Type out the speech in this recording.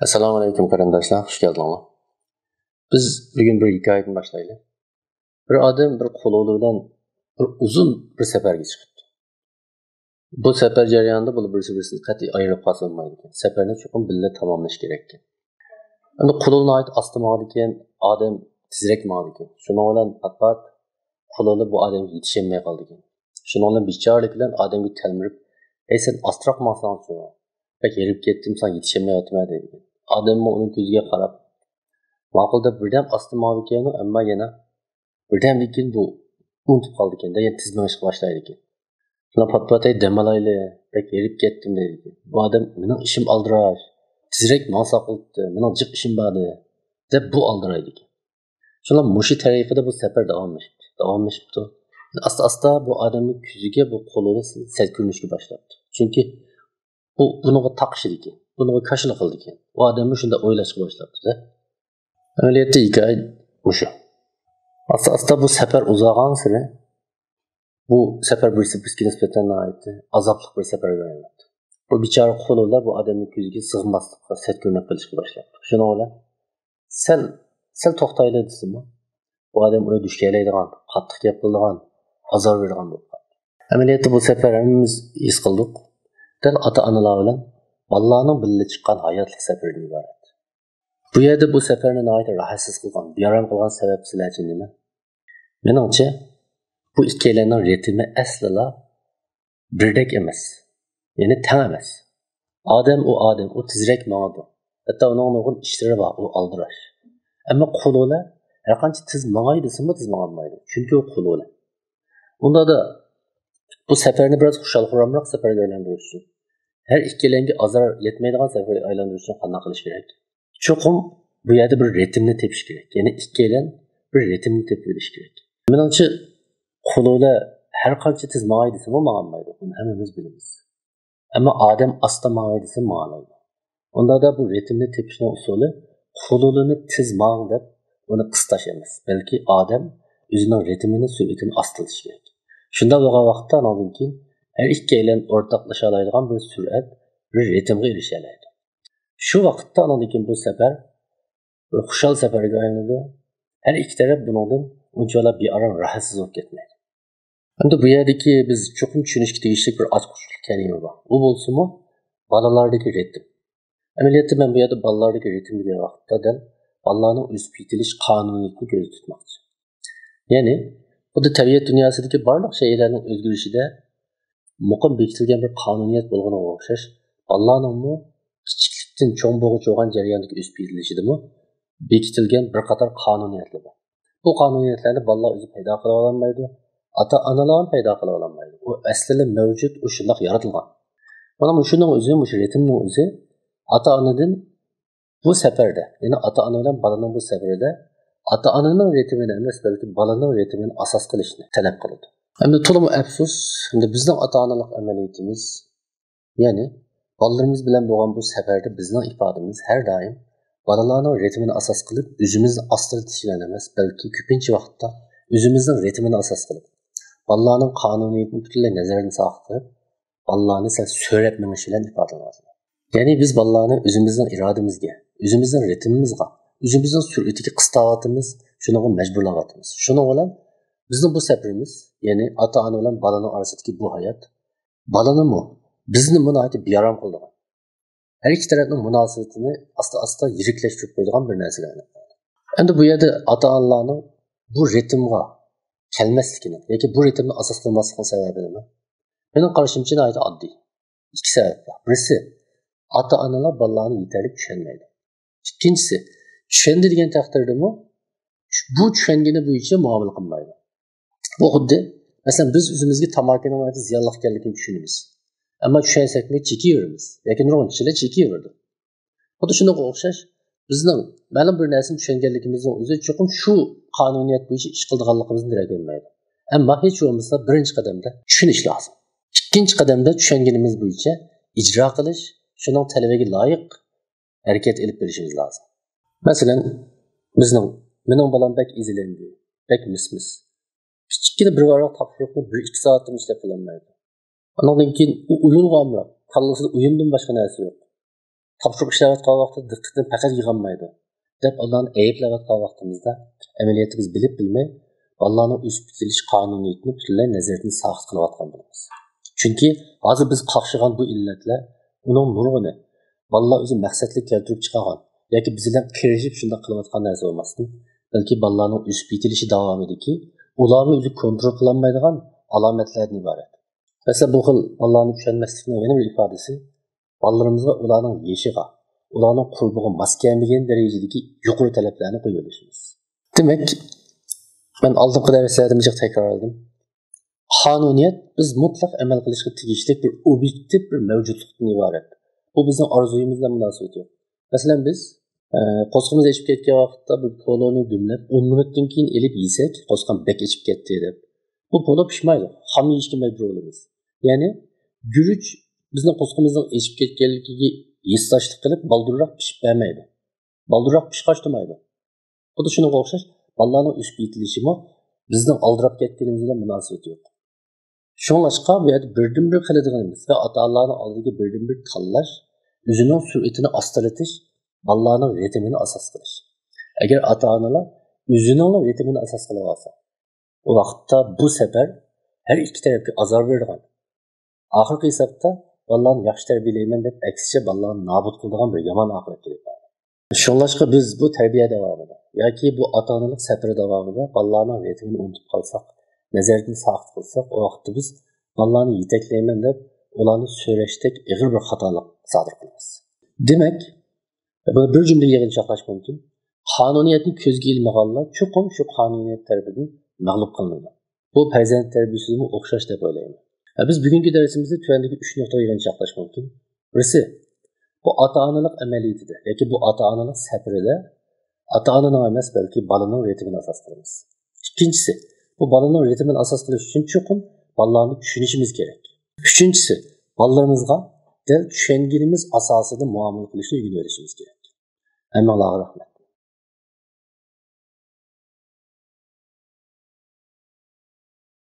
Assalomu alaykum qarindoshlar, xush keldinglar. Biz bugun bir hikoyani boshlaylik. Bir odam bir qo'lovi bilan bir uzun bir safarga chiqibdi. Bu safar jarayonida bu birisi-birini qat'iy ayirib qolmaydi ekan. Safarni chuqur birga tamomlash kerak ekan. Endi qo'lovni ayt ostimadi ekan, odam tezroq ma'di ekan. Shuning bilan faqat qo'lovi bu odamga yetishmay qoldi ekan. Shuning bilan bichoralik bilan odamga talmirib, "Ey sen ostroq ma'sanchi? Bak yerib ketdim, sen yetishmayotma" dedi. Odam uning ko'ziga qarab ma'qulda birdan ostimadi ekan, ammo yana birdan lekin bu unutib qoldi ekan, yana tizmashga boshlaydi ekan. Shuna patpatay damalayli, bak yerib ketdim dedi. Bu odam mening ishim aldirash, tezroq ma'sa qilibdi, mening jiq ishim bor deb bu aldiraydi ekan. Shuna mushi tarafida bu safar davomlashibdi. Asta-asta bu odamning ko'ziga bu qo'lini sel ko'rinishga boshladi. Chunki bu bunga taqishdi ekan, bunga kashlik qildi ekan. Bu odamni shunda o'ylashga boshladi. Amaliyotda hikoya o'sha. Asta-asta bu safar uzoqan sari bu safar bizga nisbatan azobli bir safarga aylandi. Bu bichora qo'llar bu odamning ko'ziga sig'maslikqa, sat ko'rinib qolishga boshladi. Shuning bilan sal to'xtayli desinmi? Bu odam uni dush kelaydigan, qattiq gap qiladigan, azob beradigan bo'ldi. Amaliyotda bu safar hammamiz his qildik. Dal ota-onalar bilan bolalarning birga chiqqan hayotlik safaridan iborat. Bu yerda bu safarni nihoyat rahatsiz qilgan, beram qilgan sabab sizlarcha nima? Meningcha, bu ikkalarining ritmi aslida birdek emas. Ya'ni teng emas. Odam, u tezroq mangadi. Hatto uning ishlari bor, u aldirash. Ammo qo'llar har qancha tez mangay desimi tez mangmaydi. Chunki u qo'llar. Unda da bu safarni biroz xushal-xuramroq safarga aylantirish uchun, her ikkalanga azor yetmaydigan safarga aylantirish uchun qanday qilish kerak? Cho'qim bu yerda bir ritmni tepish kerak. Ya'ni ikkalan bir ritmni tepib olish kerak. Menimcha qo'llar har qancha tez mangay desa bu mangmaydi. Buni hammamiz bilamiz. Ammo odam asta mangay desa mangmaydi. Unda da bu ritmni tepishning usuli qo'llarni tez mang deb uni qistash emas, balki odam o'zining ritmini, sur'atini astilishi kerak. Shunda bo'lgan vaqtda andan keyin har ikkalan o'rtoqlasha oladigan bir sur'at, bir ritmga erisha oladi. Shu vaqtda andan keyin bu safar bir xushal safarga aylanadi. Her ikki taraf bundan unchalar bearam rahatsiz bo'lib ketmaydi. Endi bu yerdagi biz cho'qim tushunishga tegishli bir ochqo'shlik kalima bor. U bo'lsa-mu bolalardagi ritm. Amaliyotda men bu yerda bolalardagi ritm degan vaqtda bolalarning o'sib yetilish qonuniyatini ko'zda tutmoqchi. Ya'ni bu tabiat dunyosidagi barliq shaylarning o'zgarishida muqim bekitilgan bir qonuniyat bo'lganiga o'xshash, bolalarning kichiklikdan cho'ng bo'lg'uchi bo'lgan jarayondagi o'sib yetilishidami bekitilgan bir qator qonuniyatlar bor. Bu qonuniyatlarni bolalar o'zi paydo qila olmaydi, ota-onalar ham paydo qila olmaydi. U aslida mavjud, u shunday yaratilgan. Mana shuning o'zi, shu ritmning o'zi ota-onadan bu safarda, ya'ni ota-ona bilan bolaning bu safarida ota-onaning ritmini emas, balki bolaning ritmini asos qilishni talab qiladi. Endi to'liq afsus, endi bizning ota-onalik amaliyotimiz, ya'ni bolalarimiz bilan bo'lgan bu safarda bizning ifodamiz har doim bolalarning ritmini asos qilib, o'zimizni astirtishlar emas, balki ko'pincha vaqtda o'zimizning ritmini asos qilib, bolalarning qonuniyatini butunlay nazardan saqlab, bolalarni so'rab minish bilan ifodalaymiz. Ya'ni biz bolalarni o'zimizning irodamizga, o'zimizning ritmimizga, o'zimizning sur'atiga qistavotimiz, shunga majburlayotimiz. Shuning bilan bizning bu safarimiz, ya'ni ota-ona bilan bolaning orasidagi bu hayot, bolanimi bizni munoyati bearam qildi. Her iki tarafning munosabatini asta-asta yiriklashtirib qo'yadigan bir narsaga aylanadi. Endi bu yerda ota-onalarning bu ritmga kelmasligini yoki bu ritmni asos qilmasligining sababi nima? Mening qarashimcha nihoyat oddiy. İki sebep var. Birisi, ota-onalar bolalarni yetarli tushunmaydi. Ikkinchisi, tushundi degan taqdirda bu tushungani bo'yicha muomala qilmaydi. Bu xuddi, masalan, biz o'zimizga tamakining ziyonli ekanligini tushunamiz. Ammo tushunsakmi chekiveramiz. Yoki nurg'unchilar chekiverdi. Xuddi shunga o'xshash, bizning ma'lum bir narsani tushunganligimizning o'zi cho'qim shu qonuniyat bo'yicha ish qilganligimizni darak etmaydi. Ammo hech bo'lmasa birinchi qadamda tushunish lozim. İkinci qadamda tushunganimiz bo'yicha ijro qilish, shuning talabiga loyiq harakat olib berishimiz lozim. Masalan, mening bolam bak izlandi, bak mismis. Kichkina bir varoq topshiriqni 1-2 soatda ishlab qilolmaydi. Ondan keyin u o'yinga amroq, kallasida o'yindan boshqa narsa yo'q. topshiriq ishlayotgan vaqtda diqqatni faqat yig'olmaydi deb ularni ayblayotgan vaqtimizda amaliyotda biz bilib bilmay bolalarning o'sib bitilish qonuniyatini butunlay nazardan soqit qilayotgan bo'lamiz. Chunki hozir biz qaqshigan bu illatlar uning nurg'ini bolalar o'zi maqsadli keltirib chiqargan yoki biz bilan kirishib shunday qilayotgan narsa bo'lmasdan, balki bolalarning o'sib bitilishi davomidagi ularni o'zi kontrol qilolmaydigan alomatlardan iborat. Masalan, bu xil bolalarni tushunmaslikning yana bir ifodasi bolalarimizga ularning yeshiga, ularning qurbiga mos kelmagan darajadagi yuqori talablarni qo'yib olishimiz. Demak, men oldingi darslarda takrorladim. Qonuniyat biz mutlaq amal qilishga tegishli bir obyektiv bir mavjudlikdan iborat. Bu bizning orzuyimiz bilan munosabat yo'q. Masalan, biz qo'sqimiz echib ketgan vaqtda bir poloni dumlab 10 minutdan keyin elib yesak, qo'sqim bek echib ketdi deb. Bu polo pishmaydi. Xam yeyishga majbur bo'lamiz. Ya'ni guruch bizning qo'sqimizning echib ketganligiga yesdoshlik qilib baldurroq pishib bermaydi. Baldurroq pishqashtirmaydi. Xuddi shunga o'xshash bolalarning o'sib yetilishimi bizning oldirab ketganimiz bilan munosabat yo'q. Shunlashqa bu yerda birdan-bir qiladiganimiz va ota-onalarning oldiga birdan-bir tanlash, o'zining sur'atini ostiratish, bolalarning ritmini asos qilish. Agar ota-onalar o'zining ritmini asos qilib olsa, o vaqtda bu safar her iki tarafga azar verdigan. Oxirgi hisobda bolalarni yaxshi tarbiyalayman deb aksicha bolalarni nobud qiladigan bir yomon oqibat kelib qoldi. Shunlashqa biz bu tarbiya davomida yoki bu ota-onalik safari davomida bolalarning ritmini unutib qolsak, nazardan soqit qilsak, o vaqtda biz bolalarni yetaklayman deb ularni so'rashdek ig'ir bir xatolik sodir qilamiz. Demak, bu bir jumla yig'inchoqlash mumkin. Qonuniyatni ko'zga ilmaganlar chuqur shu qonuniyat tarafidan mag'lub qilinadi. Bu farzand tarbiyasiga o'xshash deb o'ylayman. Biz bugungi darsimizda tuvandagi 3 nuqta yig'inchoqlash mumkin. Birisi, bu ota-onalik amaliyotida yoki bu ota-onalik safarida ota-onaning emas, balki bolaning ritmini asos qilamiz. Ikkinchisi, bu bolaning ritmini asos qilish uchun chuqur bolalarni tushunishimiz kerak. Uchinchisi, bolalarimizga dal tushunganimiz asosida muomala qilishni o'rganishimiz kerak. Hammalarga rahmat.